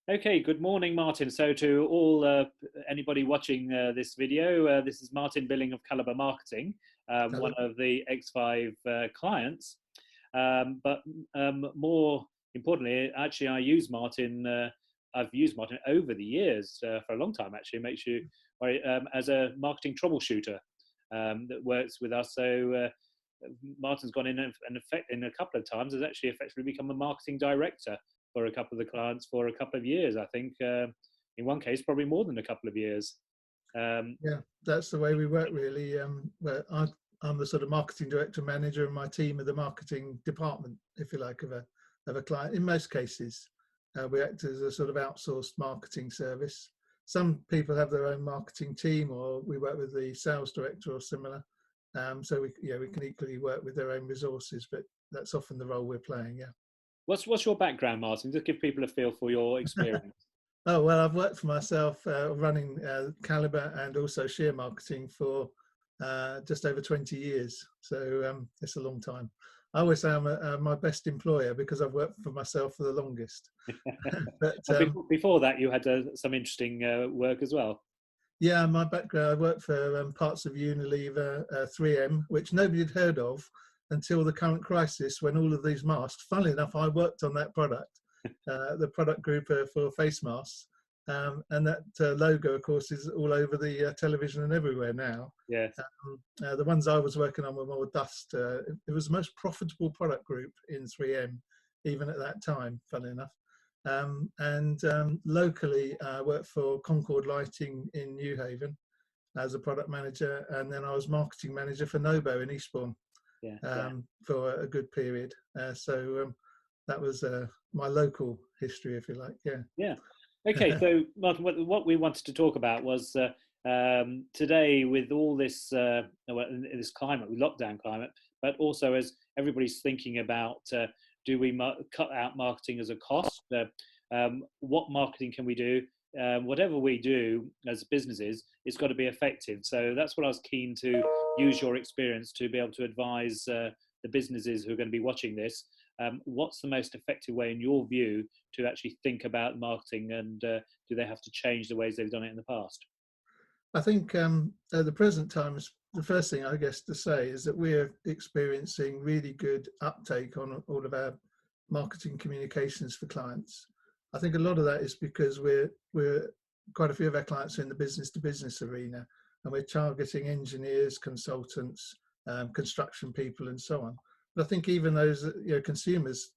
Okay, good morning, Martin. So to all anybody watching this video, this is Martin Billing of Calibre Marketing, one Hello. of the X5 clients. But more importantly, actually, I've used Martin over the years for a long time. Actually, makes you as a marketing troubleshooter that works with us. So Martin's gone in and effect in a couple of times has actually effectively become a marketing director for a couple of the clients for a couple of years. I think in one case, probably more than a couple of years. Yeah, that's the way we work really. Where I'm the sort of marketing director manager, and my team are the marketing department, if you like, of a client. In most cases, we act as a sort of outsourced marketing service. Some people have their own marketing team, or we work with the sales director or similar. So we can equally work with their own resources, but that's often the role we're playing. Yeah. What's your background, Martin? Just give people a feel for your experience. Oh, well, I've worked for myself running Calibre and also share marketing for just over 20 years. So it's a long time. I always say I'm my best employer because I've worked for myself for the longest. But Before that, you had some interesting work as well. yeah, my background, I worked for parts of Unilever, 3M, which nobody had heard of until the current crisis when all of these masks, funnily enough, I worked on that product, the product group for face masks. And that logo, of course, is all over the television and everywhere now. Yes. The ones I was working on were more dust. It was the most profitable product group in 3M, even at that time, funnily enough. Locally, I worked for Concord Lighting in New Haven as a product manager, and then I was marketing manager for Nobo in Eastbourne for a good period. So that was my local history, if you like. Yeah. Yeah. Okay. So, Martin, what we wanted to talk about was today with all this this climate, lockdown climate, but also as everybody's thinking about do we cut out marketing as a cost? What marketing can we do? Whatever we do as businesses, it's got to be effective. So that's what I was keen to use your experience to be able to advise the businesses who are going to be watching this. What's the most effective way, in your view, to actually think about marketing, and do they have to change the ways they've done it in the past? I think at the present time, the first thing I guess to say is that we're experiencing really good uptake on all of our marketing communications for clients. I think a lot of that is because we're quite a few of our clients are in the business to business arena, and we're targeting engineers, consultants, construction people, and so on. But I think even those consumers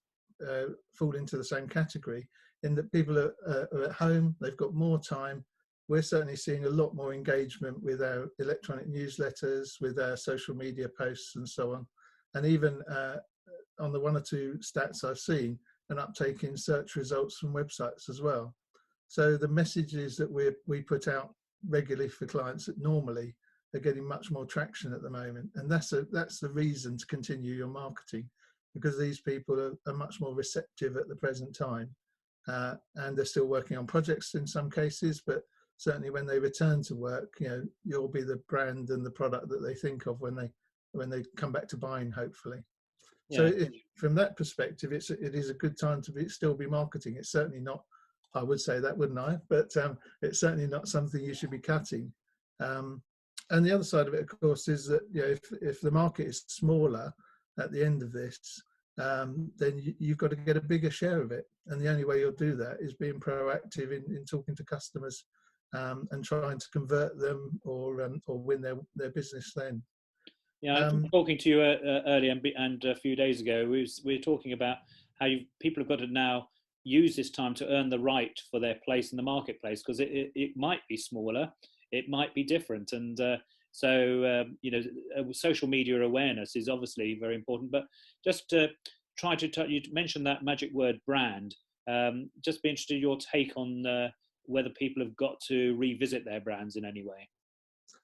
fall into the same category in that people are at home, they've got more time. We're certainly seeing a lot more engagement with our electronic newsletters, with our social media posts and so on. And even on the one or two stats I've seen, an uptake in search results from websites as well. So the messages that we put out regularly for clients that normally are getting much more traction at the moment. And that's the reason to continue your marketing, because these people are much more receptive at the present time. And they're still working on projects in some cases, but certainly when they return to work, you'll be the brand and the product that they think of when they come back to buying, hopefully. Yeah. So from that perspective, it is a good time to still be marketing. It's certainly not, I would say that, wouldn't I? But it's certainly not something you should be cutting. And the other side of it, of course, is that if the market is smaller at the end of this, then you've got to get a bigger share of it. And the only way you'll do that is being proactive in talking to customers and trying to convert them or win their business then. Yeah, talking to you earlier and a few days ago, we were talking about how people have got to now use this time to earn the right for their place in the marketplace, because it might be smaller, it might be different, and social media awareness is obviously very important. But just to try to you mentioned that magic word brand. Just be interested in your take on whether people have got to revisit their brands in any way.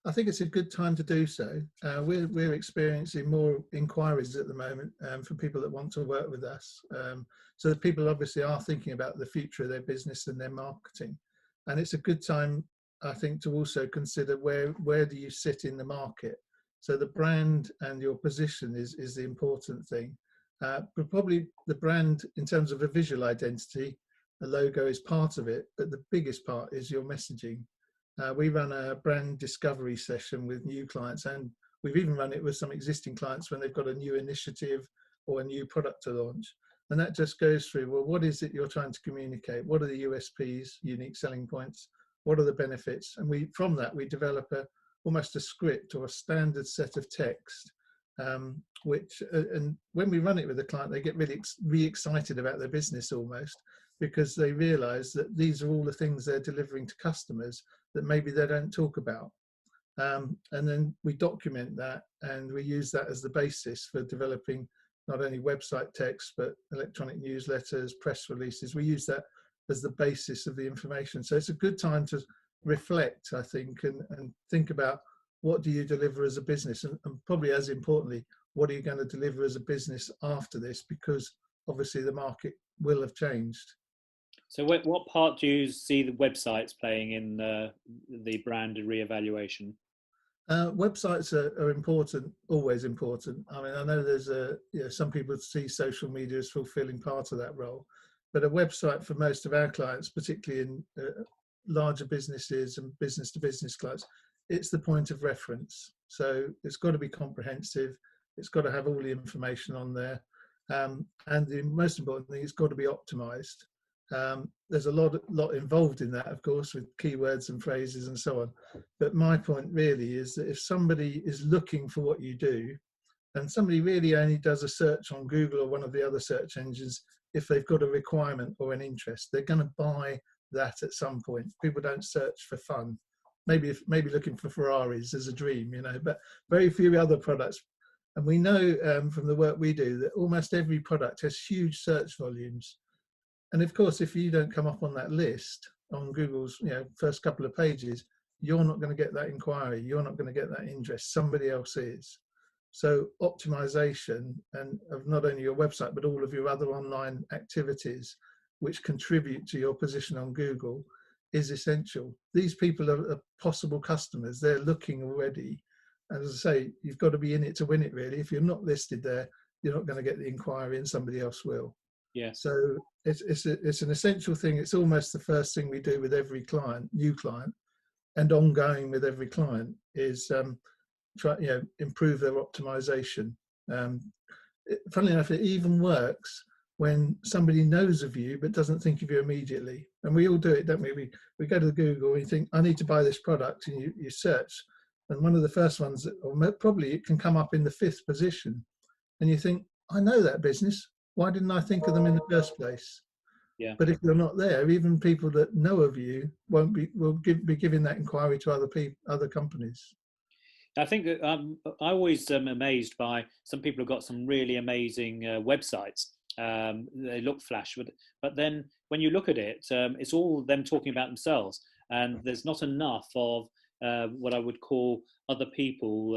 I think it's a good time to do so. We're experiencing more inquiries at the moment for people that want to work with us. So that people obviously are thinking about the future of their business and their marketing. And it's a good time, I think, to also consider where do you sit in the market. So the brand and your position is the important thing. But probably the brand in terms of a visual identity a logo is part of it, but the biggest part is your messaging. We run a brand discovery session with new clients, and we've even run it with some existing clients when they've got a new initiative or a new product to launch. And that just goes through, well, what is it you're trying to communicate? What are the USPs, unique selling points? What are the benefits? And from that, we develop almost a script or a standard set of text, and when we run it with a client, they get really excited about their business almost, because they realize that these are all the things they're delivering to customers that maybe they don't talk about. And then we document that, and we use that as the basis for developing not only website text, but electronic newsletters, press releases. We use that as the basis of the information. So it's a good time to reflect, I think, and think about, what do you deliver as a business? And probably as importantly, what are you going to deliver as a business after this? Because obviously the market will have changed. So what part do you see the websites playing in the brand reevaluation? Websites are important, always important. I mean, I know there's some people see social media as fulfilling part of that role, but a website for most of our clients, particularly in larger businesses and business to business clients, it's the point of reference. So it's got to be comprehensive. It's got to have all the information on there. And the most important thing, it's got to be optimized. There's a lot involved in that, of course, with keywords and phrases and so on. But my point really is that if somebody is looking for what you do, and somebody really only does a search on Google or one of the other search engines, if they've got a requirement or an interest, they're going to buy that at some point. People don't search for fun. Maybe looking for Ferraris as a dream, but very few other products. And we know from the work we do that almost every product has huge search volumes. And of course, if you don't come up on that list on Google's first couple of pages, you're not going to get that inquiry. You're not going to get that interest. Somebody else is. So optimization and of not only your website, but all of your other online activities which contribute to your position on Google is essential. These people are possible customers. They're looking already. And as I say, you've got to be in it to win it, really. If you're not listed there, you're not going to get the inquiry, and somebody else will. Yeah. So it's an essential thing. It's almost the first thing we do with every client, new client, and ongoing with every client is improve their optimization. Funnily enough, it even works when somebody knows of you but doesn't think of you immediately. And we all do it, don't we? We go to Google and you think, I need to buy this product, and you search. And one of the first ones, or probably it can come up in the 5th position. And you think, I know that business. Why didn't I think of them in the first place? Yeah. But if you're not there, even people that know of you will be giving that inquiry to other companies. I think that I always am amazed by some people who've got some really amazing websites. They look flash, but then when you look at it, it's all them talking about themselves, and there's not enough of what I would call other people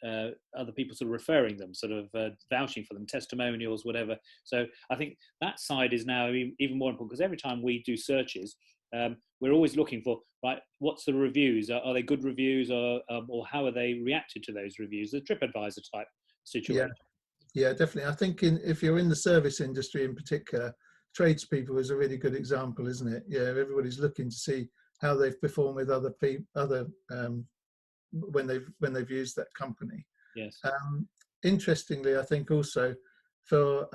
sort of referring them, sort of vouching for them, testimonials, whatever. So I think that side is now even more important, because every time we do searches, we're always looking for, right, what's the reviews? Are they good reviews, or how are they reacted to those reviews? The TripAdvisor type situation. Yeah, definitely. I think if you're in the service industry in particular, tradespeople is a really good example, isn't it? Yeah, everybody's looking to see how they've performed with other people, when they've used that company. Yes. Interestingly, I think also for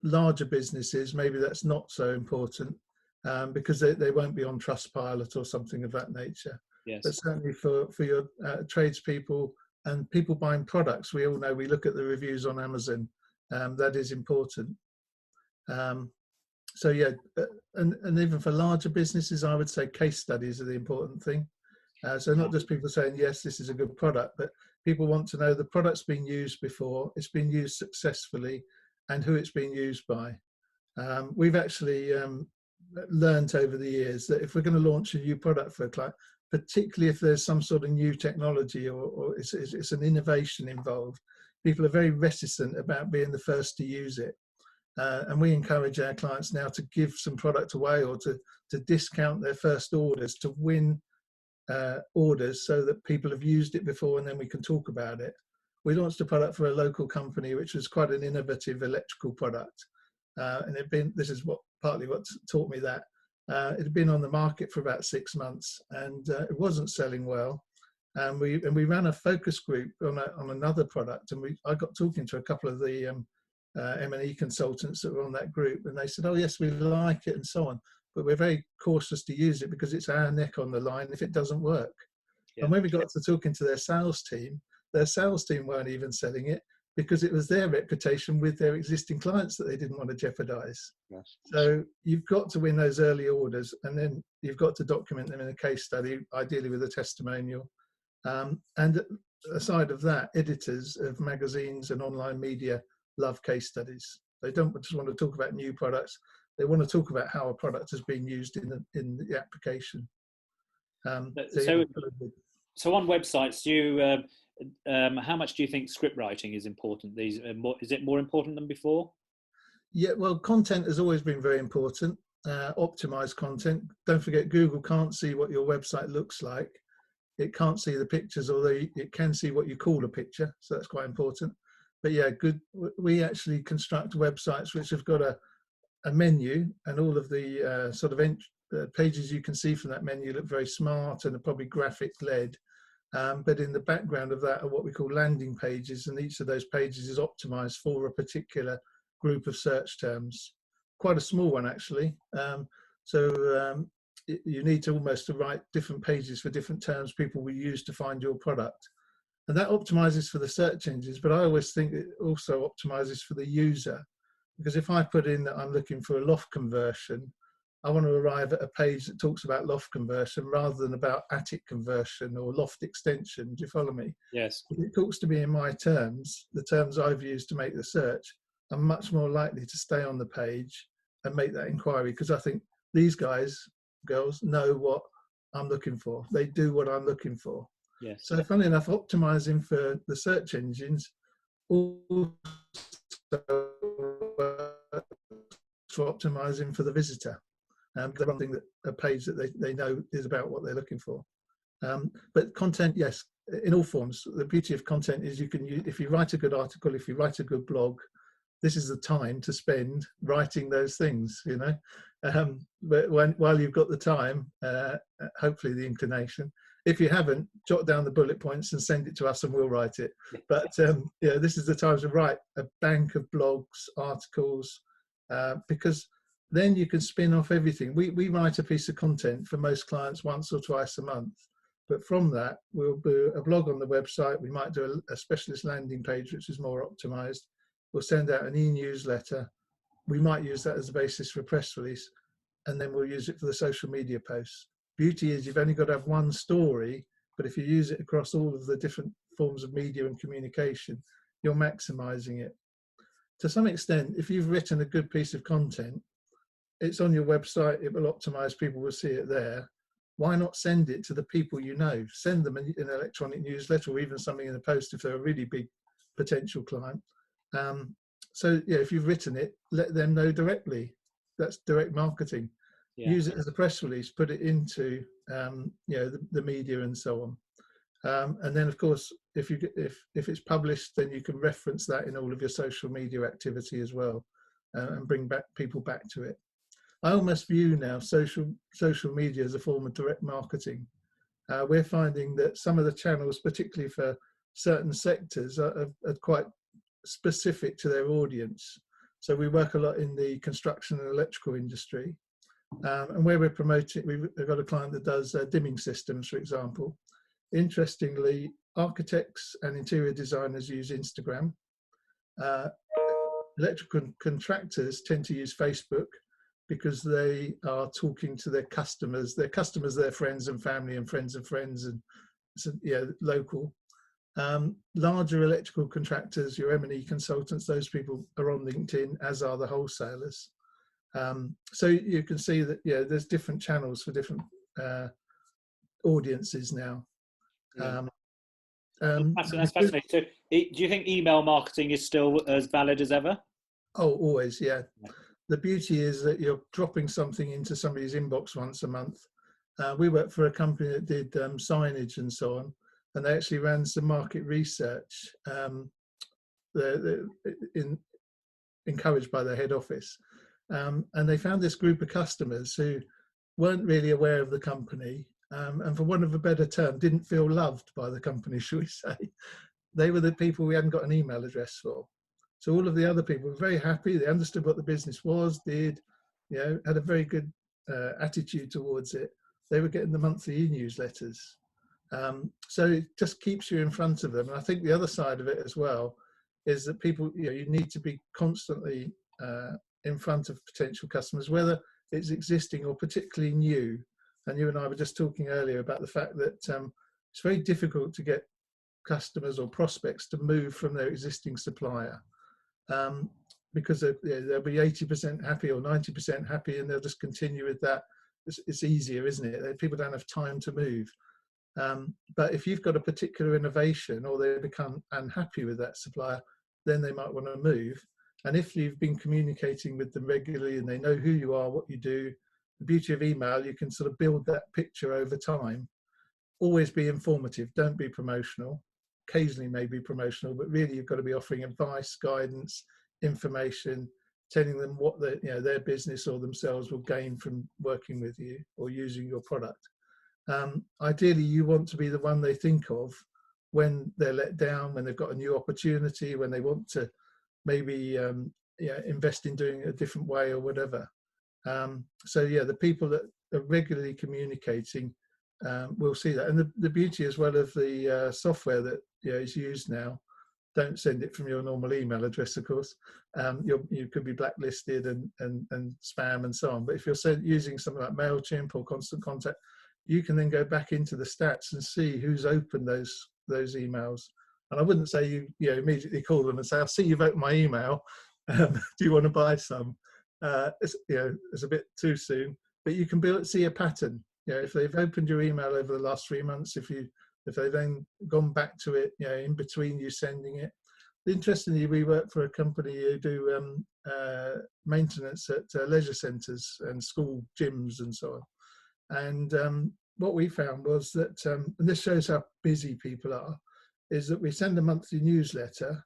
larger businesses, maybe that's not so important, because they won't be on Trustpilot or something of that nature. Yes. But certainly for your tradespeople and people buying products, we all know we look at the reviews on Amazon. That is important. So yeah, and even for larger businesses, I would say case studies are the important thing. So not just people saying, yes, this is a good product, but people want to know the product's been used before, it's been used successfully, and who it's been used by. We've actually learned over the years that if we're going to launch a new product for a client, particularly if there's some sort of new technology or it's an innovation involved, people are very reticent about being the first to use it. And we encourage our clients now to give some product away, or to discount their first orders, to win orders so that people have used it before, and then we can talk about it. We launched a product for a local company which was quite an innovative electrical product, and this is partly what taught me that. It had been on the market for about 6 months, and it wasn't selling well. And we ran a focus group on another product, and I got talking to a couple of the M&E consultants that were on that group, and they said, "Oh yes, we like it and so on, but we're very cautious to use it because it's our neck on the line if it doesn't work." Yeah. And when we got to talking to their sales team weren't even selling it because it was their reputation with their existing clients that they didn't want to jeopardize. Yes. So you've got to win those early orders, and then you've got to document them in a case study, ideally with a testimonial. And aside of that, editors of magazines and online media love case studies. They don't just want to talk about new products. They want to talk about how a product has been used in the application. So on websites, how much do you think script writing is important? Is it more important than before? Yeah, well, content has always been very important. Optimized content. Don't forget, Google can't see what your website looks like. It can't see the pictures, although it can see what you call a picture, so that's quite important. But yeah, we actually construct websites which have got a menu, and all of the sort of pages you can see from that menu look very smart and are probably graphic led. But in the background of that are what we call landing pages, and each of those pages is optimized for a particular group of search terms. Quite a small one, actually. You need to almost write different pages for different terms people will use to find your product. And that optimizes for the search engines, but I always think it also optimizes for the user. Because if I put in that I'm looking for a loft conversion, I want to arrive at a page that talks about loft conversion rather than about attic conversion or loft extension. Do you follow me? Yes. If it talks to me in my terms, the terms I've used to make the search, I'm much more likely to stay on the page and make that inquiry, because I think these girls know what I'm looking for. They do what I'm looking for. Yes. So funnily enough, optimizing for the search engines also for optimizing for the visitor. The one thing that a page that they know is about what they're looking for. But content, yes, in all forms. The beauty of content is if you write a good article, if you write a good blog, this is the time to spend writing those things, you know. But while you've got the time, hopefully the inclination. If you haven't, jot down the bullet points and send it to us and we'll write it. But yeah, this is the time to write a bank of blogs, articles, because then you can spin off everything. We write a piece of content for most clients once or twice a month. But from that, we'll do a blog on the website. We might do a specialist landing page, which is more optimized. We'll send out an e-newsletter. We might use that as a basis for a press release, and then we'll use it for the social media posts. Beauty is you've only got to have one story, but if you use it across all of the different forms of media and communication, you're maximizing it. To some extent, if you've written a good piece of content, it's on your website, it will optimize, people will see it there. Why not send it to the people you know? Send them an electronic newsletter or even something in the post if they're a really big potential client. So yeah, if you've written it, let them know directly. That's direct marketing. Yeah. Use it as a press release, put it into the media and so on. And then of course, if it's published, then you can reference that in all of your social media activity as well, and bring people back to it. I almost view now social media as a form of direct marketing. We're finding that some of the channels, particularly for certain sectors, are quite specific to their audience. So we work a lot in the construction and electrical industry, and where we're promoting, we've got a client that does dimming systems, for example. Interestingly, architects and interior designers use Instagram. Electrical contractors tend to use Facebook because they are talking to their customers, their friends and family and friends of friends, and local. Larger electrical contractors, your M&E consultants, those people are on LinkedIn, as are the wholesalers. So you can see that there's different channels for different audiences now. Yeah. That's fascinating. So, do you think email marketing is still as valid as ever? Oh, always, yeah. The beauty is that you're dropping something into somebody's inbox once a month. We worked for a company that did signage and so on, and they actually ran some market research encouraged by their head office. And they found this group of customers who weren't really aware of the company, and for want of a better term, didn't feel loved by the company, shall we say. They were the people we hadn't got an email address for. So all of the other people were very happy. They understood what the business was, had a very good attitude towards it. They were getting the monthly e-newsletters. So it just keeps you in front of them. And I think the other side of it as well is that people, you need to be constantly in front of potential customers, whether it's existing or particularly new. And you and I were just talking earlier about the fact that it's very difficult to get customers or prospects to move from their existing supplier, because they'll be 80% happy or 90% happy, and they'll just continue with that. It's easier, isn't it? People don't have time to move. But if you've got a particular innovation or they become unhappy with that supplier, then they might want to move. And if you've been communicating with them regularly and they know who you are, what you do, the beauty of email, you can sort of build that picture over time. Always be informative, don't be promotional. Occasionally may be promotional, but really you've got to be offering advice, guidance, information, telling them what their business or themselves will gain from working with you or using your product. Ideally, you want to be the one they think of when they're let down, when they've got a new opportunity, when they want to maybe invest in doing it a different way or whatever. So the people that are regularly communicating will see that. And the beauty as well of the software that is used now, don't send it from your normal email address, of course. You could be blacklisted and spam and so on. But if you're using something like MailChimp or Constant Contact, you can then go back into the stats and see who's opened those emails. And I wouldn't say you immediately call them and say, "I see you've opened my email. Do you want to buy some?" It's a bit too soon. But you can see a pattern. If they've opened your email over the last 3 months, if they've then gone back to it, in between you sending it. Interestingly, we work for a company who do maintenance at leisure centres and school gyms and so on. And what we found was that, and this shows how busy people are, is that we send a monthly newsletter,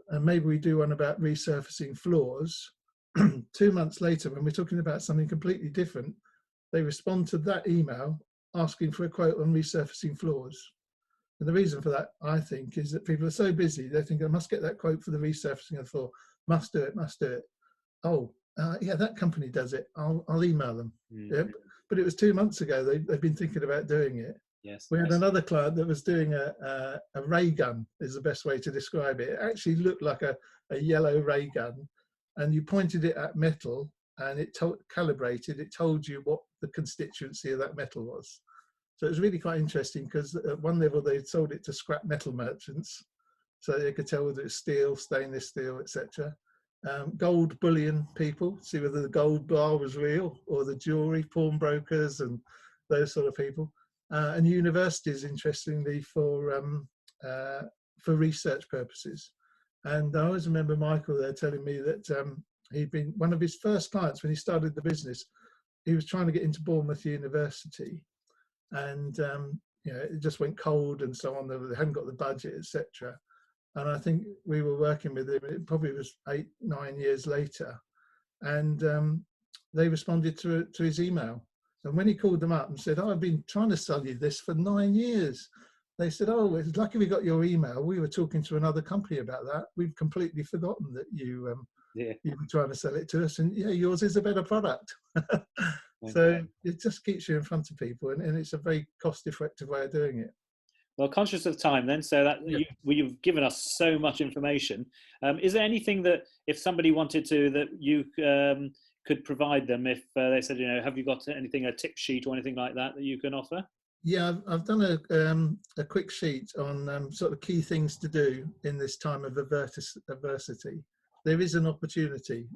and maybe we do one about resurfacing floors. 2 months later, when we're talking about something completely different, they respond to that email asking for a quote on resurfacing floors. And the reason for that, I think, is that people are so busy, they think, I must get that quote for the resurfacing of the floor. Must do it. Oh, that company does it. I'll email them. Mm-hmm. But it was 2 months ago they've been thinking about doing it. Yes. We had another client that was doing a ray gun, is the best way to describe it. It actually looked like a yellow ray gun, and you pointed it at metal, and it calibrated. It told you what the constituency of that metal was. So it was really quite interesting, because at one level they sold it to scrap metal merchants, so they could tell whether it's steel, stainless steel, etc. Gold bullion people, see whether the gold bar was real, or the jewelry, pawnbrokers and those sort of people. And universities, interestingly, for research purposes. And I always remember Michael there telling me that he'd been one of his first clients when he started the business. He was trying to get into Bournemouth University, and it just went cold and so on. They hadn't got the budget, etc. And I think we were working with him. It probably was 8-9 years later, and they responded to his email. And when he called them up and said, "I've been trying to sell you this for 9 years," they said, "Oh, it's lucky we got your email. We were talking to another company about that. We've completely forgotten that you were trying to sell it to us, and yours is a better product." So it just keeps you in front of people, and it's a very cost-effective way of doing it. Well, conscious of time then, so that you've given us so much information. Is there anything that, if somebody wanted to, that you could provide them if they said, have you got anything, a tip sheet or anything like that you can offer? Yeah, I've done a quick sheet on sort of key things to do in this time of adversity. There is an opportunity,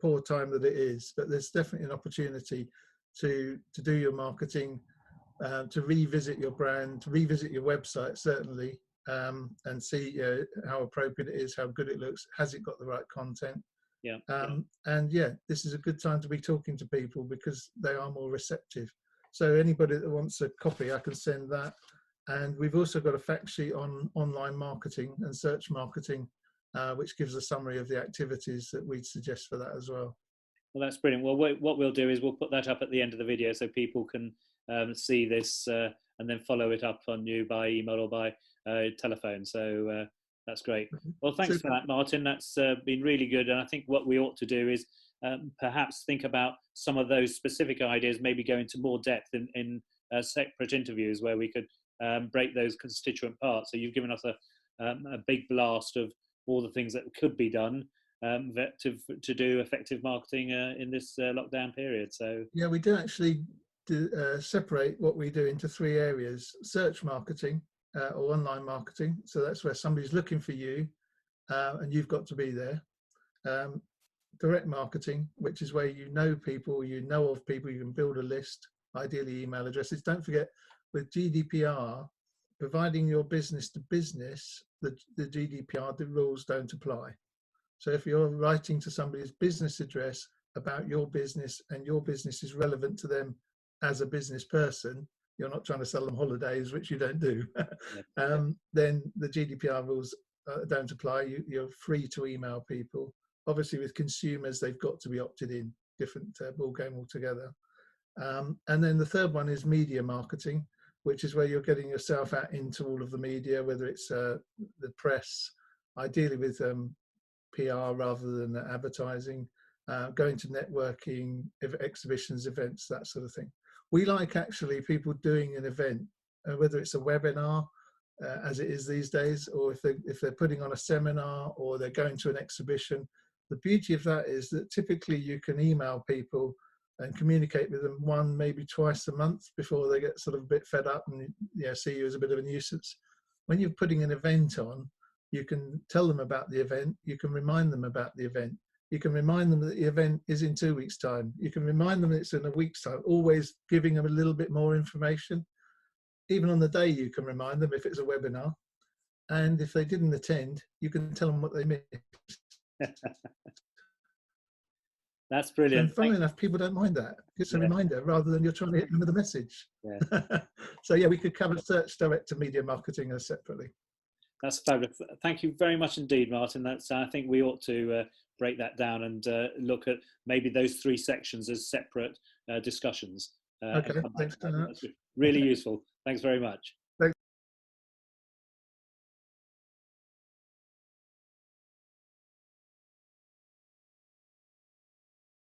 poor time that it is, but there's definitely an opportunity to do your marketing, to revisit your brand, to revisit your website, certainly, and see how appropriate it is, how good it looks, has it got the right content. And this is a good time to be talking to people because they are more receptive. So anybody that wants a copy, I can send that. And we've also got a fact sheet on online marketing and search marketing, which gives a summary of the activities that we'd suggest for that as well. Well, that's brilliant. Well, what we'll do is we'll put that up at the end of the video so people can see this and then follow it up on you by email or by telephone. So that's great. Well, thanks for that, Martyn. That's been really good. And I think what we ought to do is perhaps think about some of those specific ideas, maybe go into more depth in separate interviews where we could break those constituent parts. So you've given us a big blast of all the things that could be done to do effective marketing in this lockdown period. So yeah, we do actually separate what we do into 3 areas: search marketing or online marketing. So that's where somebody's looking for you and you've got to be there. Direct marketing, which is where you know people, you know of people, you can build a list, ideally email addresses. Don't forget, with GDPR, providing your business to business, the GDPR, the rules don't apply. So if you're writing to somebody's business address about your business and your business is relevant to them as a business person, you're not trying to sell them holidays, which you don't do, then the GDPR rules don't apply. You're free to email people. Obviously, with consumers, they've got to be opted in, different ball game altogether. And then the third one is media marketing, which is where you're getting yourself out into all of the media, whether it's the press, ideally with PR rather than advertising, going to networking, exhibitions, events, that sort of thing. We like actually people doing an event, whether it's a webinar, as it is these days, or if they're putting on a seminar or they're going to an exhibition. The beauty of that is that typically you can email people and communicate with them 1, maybe twice a month before they get sort of a bit fed up and see you as a bit of a nuisance. When you're putting an event on, you can tell them about the event, you can remind them about the event, you can remind them that the event is in 2 weeks' time, you can remind them it's in a week's time, always giving them a little bit more information. Even on the day you can remind them if it's a webinar, and if they didn't attend, you can tell them what they missed. That's brilliant. And funnily enough, people don't mind that. It's a reminder rather than you're trying to hit them with a message. Yeah. So yeah, we could cover search, direct to media marketing as separately. That's fabulous. Thank you very much indeed, Martyn. I think we ought to break that down and look at maybe those 3 sections as separate discussions. Okay, thanks so much. Really useful. Thanks very much.